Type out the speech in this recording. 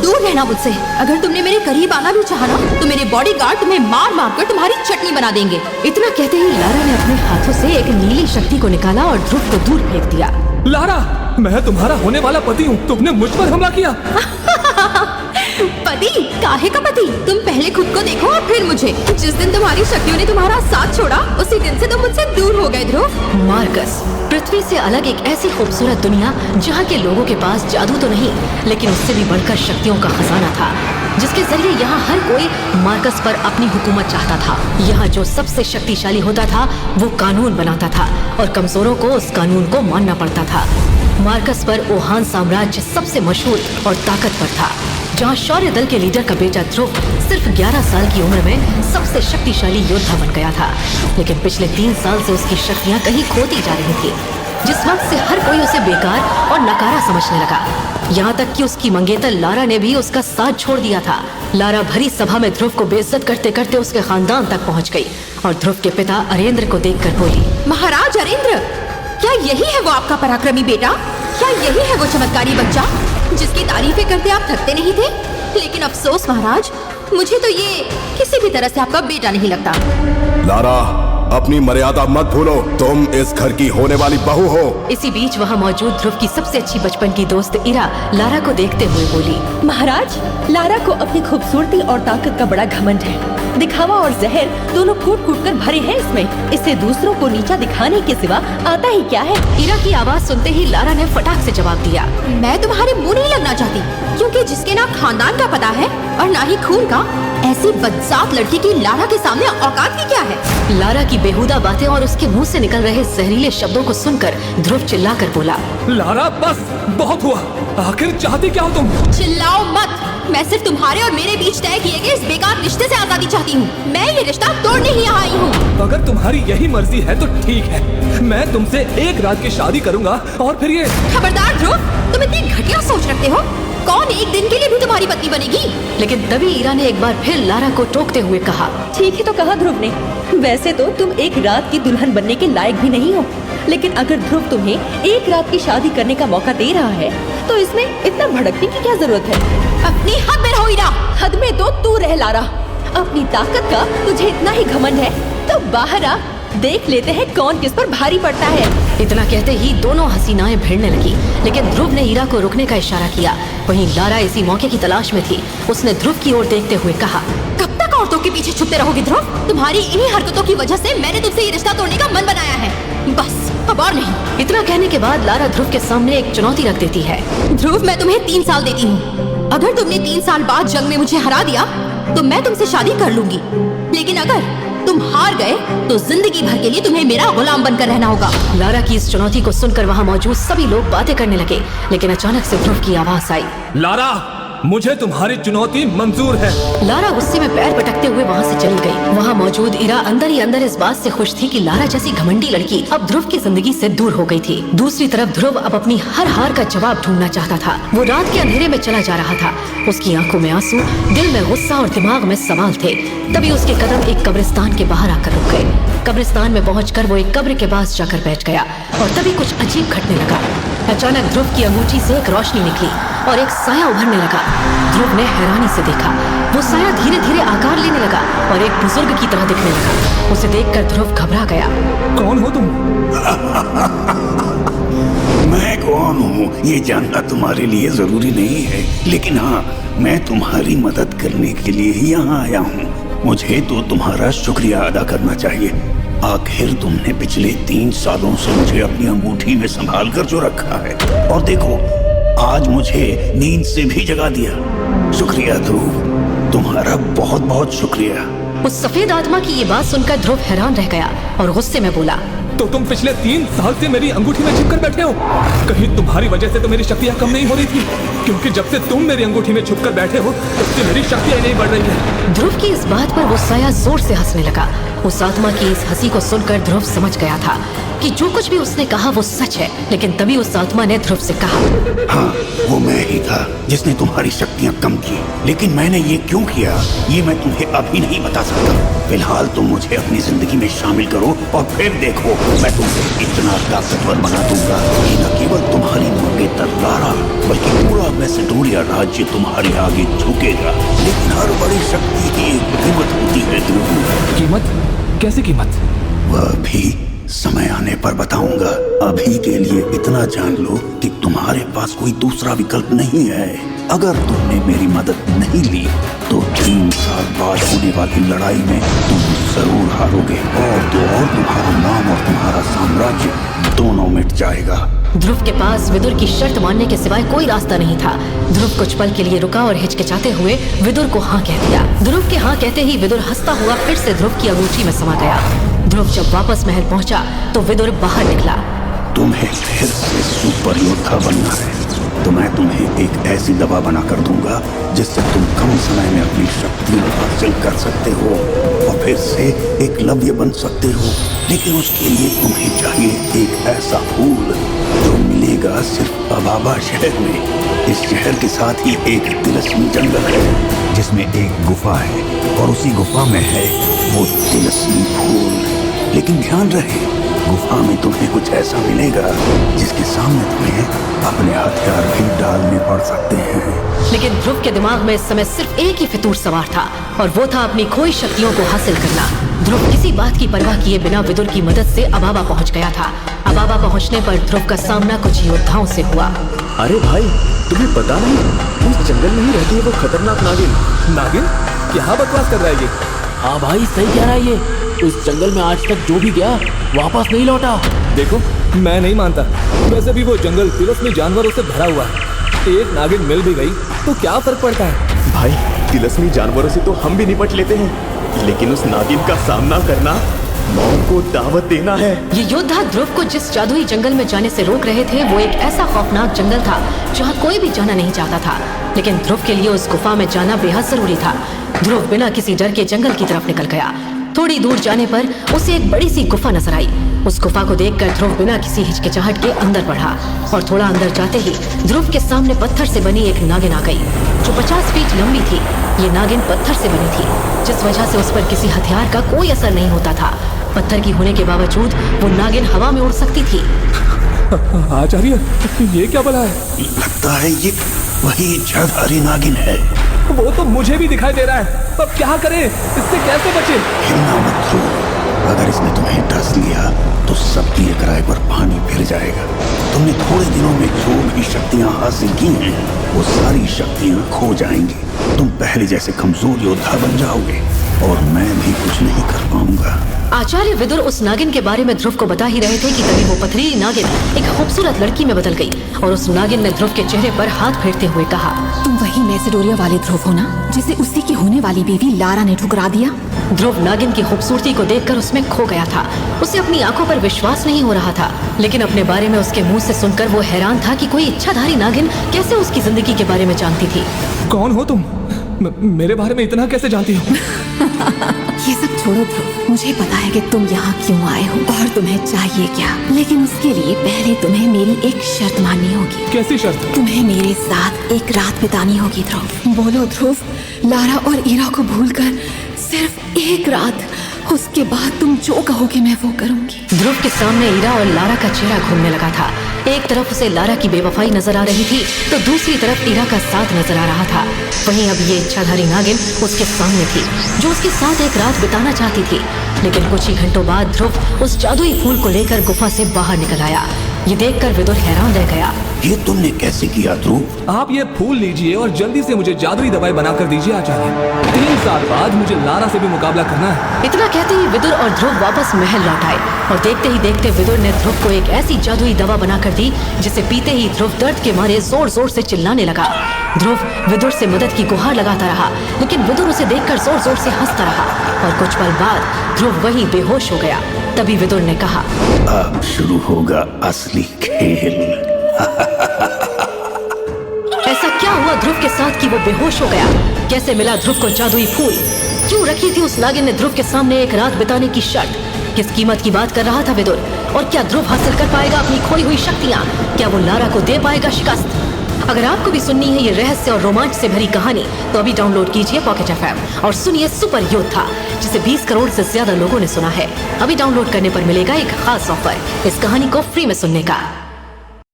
दूर रहना मुझसे। अगर तुमने मेरे करीब आना भी चाहा ना तो मेरे बॉडीगार्ड तुम्हें मार मार कर तुम्हारी चटनी बना देंगे। इतना कहते ही लारा ने अपने हाथों से एक नीली शक्ति को निकाला और ध्रुव को दूर फेंक दिया। लारा, मैं तुम्हारा होने वाला पति हूँ, तुमने मुझ पर हमला किया। पति? काहे का पति? तुम पहले खुद को देखो और फिर मुझे। जिस दिन तुम्हारी शक्तियों ने तुम्हारा साथ छोड़ा उसी दिन से तुम मुझसे दूर हो गए ध्रुव। मार्कस, पृथ्वी से अलग एक ऐसी खूबसूरत दुनिया जहाँ के लोगों के पास जादू तो नहीं लेकिन उससे भी बढ़कर शक्तियों का खजाना था, जिसके जरिए यहाँ हर कोई मार्कस पर अपनी हुकूमत चाहता था। यहाँ जो सबसे शक्तिशाली होता था वो कानून बनाता था और कमजोरों को उस कानून को मानना पड़ता था। मार्कस पर ओहान साम्राज्य सबसे मशहूर और ताकतवर था, जहाँ शौर्य दल के लीडर का बेटा ध्रुव सिर्फ 11 साल की उम्र में सबसे शक्तिशाली योद्धा बन गया था। लेकिन पिछले 3 साल से उसकी शक्तियाँ कहीं खोती जा रही थी, जिस वक्त से हर कोई उसे बेकार और नकारा समझने लगा। यहाँ तक कि उसकी मंगेतर लारा ने भी उसका साथ छोड़ दिया था। लारा भरी सभा में ध्रुव को बेइज्जत करते करते उसके खानदान तक पहुँच गई और ध्रुव के पिता अरेंद्र को देखकर बोली, महाराज अरेंद्र, क्या यही है वो आपका पराक्रमी बेटा? क्या यही है वो चमत्कारी बच्चा जिसकी तारीफें करते आप थकते नहीं थे? लेकिन अफसोस महाराज, मुझे तो ये किसी भी तरह से आपका बेटा नहीं लगता। लारा, अपनी मर्यादा मत भूलो, तुम इस घर की होने वाली बहू हो। इसी बीच वहाँ मौजूद ध्रुव की सबसे अच्छी बचपन की दोस्त इरा लारा को देखते हुए बोली, महाराज, लारा को अपनी खूबसूरती और ताकत का बड़ा घमंड है। दिखावा और जहर दोनों कूट कूट कर भरे हैं इसमें। इसे दूसरों को नीचा दिखाने के सिवा आता ही क्या है? इरा की आवाज सुनते ही लारा ने फटाक से जवाब दिया, मैं तुम्हारे मुंह नहीं लगना चाहती, क्योंकि जिसके ना खानदान का पता है और ना ही खून का, ऐसी बदजात लड़की की लारा के सामने औकात की क्या है? लारा की बेहुदा बातें और उसके मुंह से निकल रहे जहरीले शब्दों को सुनकर ध्रुव चिल्लाकर बोला, लारा, बस बहुत हुआ, आखिर चाहती क्या हो तुम? चिल्लाओ मत, मैं सिर्फ तुम्हारे और मेरे बीच तय किए गए इस बेकार रिश्ते से आजादी चाहती हूँ। मैं ये रिश्ता तोड़ने ही यहाँ आई हूँ। अगर तुम्हारी यही मर्जी है तो ठीक है, मैं तुमसे एक रात की शादी करूँगा और फिर ये। खबरदार ध्रुव, तुम इतनी घटिया सोच रखते हो। कौन एक दिन के लिए भी तुम्हारी पत्नी बनेगी? लेकिन तभी इरा ने एक बार फिर लारा को टोकते हुए कहा, ठीक ही तो कहा ध्रुव ने। वैसे तो तुम एक रात की दुल्हन बनने के लायक भी नहीं हो, लेकिन अगर ध्रुव तुम्हें एक रात की शादी करने का मौका दे रहा है तो इसमें इतना भड़कने की क्या जरूरत है? अपनी हद में रहो इरा। हद में तो तू रह लारा। अपनी ताकत का तुझे इतना ही घमंड है तो बाहर आ, देख लेते हैं कौन किस पर भारी पड़ता है। इतना कहते ही दोनों हसीनाएं भिड़ने लगी, लेकिन ध्रुव ने इरा को रुकने का इशारा किया। वहीं लारा इसी मौके की तलाश में थी। उसने ध्रुव की ओर देखते हुए कहा, कब तक औरतों के पीछे छुपते रहोगे ध्रुव? तुम्हारी इन्हीं हरकतों की वजह से मैंने तुमसे ये रिश्ता तोड़ने का मन बनाया है, बस अब और नहीं। इतना कहने के बाद लारा ध्रुव के सामने एक चुनौती रख देती है। ध्रुव, मैं तुम्हें 3 साल देती हूँ। अगर तुमने 3 साल बाद जंग में मुझे हरा दिया तो मैं तुमसे शादी कर लूंगी, लेकिन अगर तुम हार गए तो जिंदगी भर के लिए तुम्हें मेरा गुलाम बनकर रहना होगा। लारा की इस चुनौती को सुनकर वहाँ मौजूद सभी लोग बातें करने लगे, लेकिन अचानक से ध्रुव की आवाज आई, लारा, मुझे तुम्हारी चुनौती मंजूर है। लारा गुस्से में पैर पटकते हुए वहाँ से चली गई। वहाँ मौजूद इरा अंदर ही अंदर इस बात से खुश थी कि लारा जैसी घमंडी लड़की अब ध्रुव की जिंदगी से दूर हो गई थी। दूसरी तरफ ध्रुव अब अपनी हर हार का जवाब ढूंढना चाहता था। वो रात के अंधेरे में चला जा रहा था। उसकी आंखों में आंसू, दिल में गुस्सा और दिमाग में सवाल थे। तभी उसके कदम एक कब्रिस्तान के बाहर आकर रुक गए। कब्रिस्तान में पहुंचकर वो एक कब्र के पास जाकर बैठ गया और तभी कुछ अजीब घटने लगा। अचानक ध्रुव की अंगूठी से एक रोशनी निकली और एक साया उभरने लगा। ध्रुव ने हैरानी से देखा। वो साया धीरे धीरे आकार लेने लगा और एक बुजुर्ग की तरह दिखने लगा। उसे देखकर ध्रुव घबरा गया। कौन हो तुम? मैं कौन हूँ ये जानना तुम्हारे लिए जरूरी नहीं है, लेकिन हाँ, मैं तुम्हारी मदद करने के लिए ही यहाँ आया हूँ। मुझे तो तुम्हारा शुक्रिया अदा करना चाहिए। आखिर तुमने पिछले 3 सालों से मुझे अपनी अंगूठी में संभाल कर जो रखा है, और देखो आज मुझे नींद से भी जगा दिया। शुक्रिया ध्रुव, तुम्हारा बहुत बहुत शुक्रिया। उस सफेद आत्मा की ये बात सुनकर ध्रुव हैरान रह गया और गुस्से में बोला, तो तुम पिछले 3 साल से मेरी अंगूठी में छिपकर बैठे हो? कहीं तुम्हारी वजह से तो मेरी शक्तियाँ कम नहीं हो रही थी, क्योंकि जब से तुम मेरी अंगूठी में छुपकर बैठे हो तब से मेरी शक्तियाँ नहीं बढ़ रही है। ध्रुव की इस बात पर वो साया जोर से हंसने लगा। उस आत्मा की इस हंसी को सुनकर ध्रुव समझ गया था कि जो कुछ भी उसने कहा वो सच है। लेकिन तभी उस आत्मा ने ध्रुव से कहा, हाँ, वो मैं ही था जिसने तुम्हारी शक्तियाँ कम की। लेकिन मैंने ये क्यों किया, ये मैं तुम्हें अभी नहीं बता सकता। फिलहाल तुम मुझे अपनी जिंदगी में शामिल करो और फिर देखो मैं तुम्हें इतना ताकतवर बना दूंगा कि न केवल तुम्हारी मंगेतर लारा बल्कि पूरा मैसेडोनिया राज्य तुम्हारे आगे झुकेगा। लेकिन हर बड़ी शक्ति की एक कीमत होती है ध्रुव। कीमत? कैसी कीमत? वह भी समय आने पर बताऊंगा। अभी के लिए इतना जान लो कि तुम्हारे पास कोई दूसरा विकल्प नहीं है। अगर तुमने मेरी मदद नहीं ली तो 3 साल बाद होने वाली लड़ाई में तुम जरूर हारोगे और तुम्हारा नाम और तुम्हारा साम्राज्य दोनों मिट जाएगा। ध्रुव के पास विदुर की शर्त मानने के सिवाय कोई रास्ता नहीं था। ध्रुव कुछ पल के लिए रुका और हिचकिचाते हुए विदुर को हाँ कह दिया। ध्रुव के हाँ कहते ही विदुर हंसता हुआ फिर से ध्रुव की अंगूठी में समा गया। ध्रुव जब वापस महल पहुंचा तो विदुर बाहर निकला। तुम्हें फिर से सुपर योद्धा बनना है तो मैं तुम्हें एक ऐसी दवा बना कर दूंगा जिससे तुम कम समय में अपनी शक्ति हासिल कर सकते हो और फिर से एकलव्य बन सकते हो। लेकिन उसके लिए तुम्हें चाहिए एक ऐसा फूल जो मिलेगा सिर्फ अबाबा शहर में। इस शहर के साथ ही एक तिलस्मी जंगल है जिसमें एक गुफा है और उसी गुफा में है वो तिलस्मी फूल। लेकिन ध्यान रहे, गुफा में तुम्हें कुछ ऐसा मिलेगा जिसके सामने तुम्हें अपने हथियार भी डालने पड़ सकते हैं। लेकिन ध्रुव के दिमाग में इस समय सिर्फ एक ही फितूर सवार था और वो था अपनी खोई शक्तियों को हासिल करना। ध्रुव किसी बात की परवाह किए बिना विदुर की मदद से अबाबा पहुंच गया था। अबाबा पहुंचने पर ध्रुव का सामना कुछ योद्धाओं से हुआ। अरे भाई, तुम्हें पता नहीं उस जंगल में ही रहती है वो खतरनाक नागिन। नागिन? क्या बकवास कर रहा है ये? हाँ भाई, सही कह रहा है ये। उस जंगल में आज तक जो भी गया वापस नहीं लौटा। देखो, मैं नहीं मानता। वैसे भी वो जंगल तिलस्मी जानवरों से भरा हुआ है। एक नागिन मिल भी गई तो क्या फर्क पड़ता है? भाई, तिलस्मी जानवरों से तो हम भी निपट लेते हैं, लेकिन उस नागिन का सामना करना मौत को दावत देना है। ये योद्धा ध्रुव को जिस जादुई जंगल में जाने से रोक रहे थे वो एक ऐसा खौफनाक जंगल था जहाँ कोई भी जाना नहीं चाहता था। लेकिन ध्रुव के लिए उस गुफा में जाना बेहद जरूरी था। ध्रुव बिना किसी डर के जंगल की तरफ निकल गया। थोड़ी दूर जाने पर उसे एक बड़ी सी गुफा नजर आई। उस गुफा को देखकर ध्रुव बिना किसी हिचकिचाहट के अंदर बढ़ा और थोड़ा अंदर जाते ही ध्रुव के सामने पत्थर से बनी एक नागिन आ गई जो 50 फीट लंबी थी। ये नागिन पत्थर से बनी थी जिस वजह से उस पर किसी हथियार का कोई असर नहीं होता था। पत्थर की होने के बावजूद वो नागिन हवा में उड़ सकती थी। आचार्य, ये क्या भला है? लगता है ये वही जड़धारी नागिन है। वो तो मुझे भी दिखाई दे रहा है। अब क्या करें? इससे कैसे बचे? हिलना मत ध्रुव। अगर इसने तुम्हें डस लिया तो सबकी एक राय पर पानी फिर जाएगा। तुमने थोड़े दिनों में जो भी शक्तियां हासिल की हैं वो सारी शक्तियां खो जाएंगी। तुम पहले जैसे कमजोर योद्धा बन जाओगे और मैं भी कुछ नहीं कर पाऊंगा। आचार्य विदुर उस नागिन के बारे में ध्रुव को बता ही रहे थे कि तभी वो पथरीली नागिन एक खूबसूरत लड़की में बदल गई और उस नागिन ने ध्रुव के चेहरे पर हाथ फेरते हुए कहा, तुम वही मैसेडोनिया वाले ध्रुव हो ना जिसे उसी की होने वाली बीवी लारा ने ठुकरा दिया? ध्रुव नागिन की खूबसूरती को देखकर उसमें खो गया था। उसे अपनी आंखों पर विश्वास नहीं हो रहा था। लेकिन अपने बारे में उसके मुंह से सुनकर वो हैरान था कि कोई इच्छाधारी नागिन कैसे उसकी जिंदगी के बारे में जानती थी। कौन हो तुम? मेरे बारे में इतना कैसे जानती हो? ये सब छोड़ो ध्रुव, मुझे पता है कि तुम यहाँ क्यों आए हो और तुम्हें चाहिए क्या। लेकिन उसके लिए पहले तुम्हें मेरी एक शर्त माननी होगी। कैसी शर्त? तुम्हें मेरे साथ एक रात बितानी होगी ध्रुव। बोलो ध्रुव, लारा और ईरा को भूलकर सिर्फ एक रात। उसके बाद तुम जो कहोगे मैं वो करूंगी। ध्रुव के सामने ईरा और लारा का चेहरा घूमने लगा था। एक तरफ उसे लारा की बेवफाई नजर आ रही थी तो दूसरी तरफ ईरा का साथ नजर आ रहा था। वहीं अब ये इच्छाधारी नागिन उसके सामने थी जो उसके साथ एक रात बिताना चाहती थी। लेकिन कुछ ही घंटों बाद ध्रुव उस जादुई फूल को लेकर गुफा से बाहर निकल आया। ये देखकर विदुर हैरान रह गया। ये तुमने कैसे किया ध्रुव? आप ये फूल लीजिए और जल्दी से मुझे जादुई दवाई बनाकर दीजिए आचार्य। 3 साल बाद मुझे लारा से भी मुकाबला करना है। इतना कहते ही विदुर और ध्रुव वापस महल लौट आए और देखते ही देखते विदुर ने ध्रुव को एक ऐसी जादुई दवा बनाकर दी जिसे पीते ही ध्रुव दर्द के मारे जोर जोर से चिल्लाने लगा। ध्रुव विदुर से मदद की गुहार लगाता रहा लेकिन विदुर उसे देखकर जोर जोर से हंसता रहा और कुछ पल बाद ध्रुव वहीं बेहोश हो गया। तभी विदुर ने कहा, अब शुरू होगा असली खेल। ऐसा क्या हुआ ध्रुव के साथ कि वो बेहोश हो गया? कैसे मिला ध्रुव को जादुई फूल? क्यों रखी थी उस नागिन ने ध्रुव के सामने एक रात बिताने की शर्त? किस कीमत की बात कर रहा था विदुर? और क्या ध्रुव हासिल कर पाएगा अपनी खोई हुई शक्तियाँ? क्या वो लारा को दे पाएगा शिकस्त? अगर आपको भी सुननी है ये रहस्य और रोमांच से भरी कहानी तो अभी डाउनलोड कीजिए पॉकेट FM और सुनिए सुपर योद्धा, जिसे 20 करोड़ से ज्यादा लोगों ने सुना है। अभी डाउनलोड करने पर मिलेगा एक खास ऑफर, इस कहानी को फ्री में सुनने का।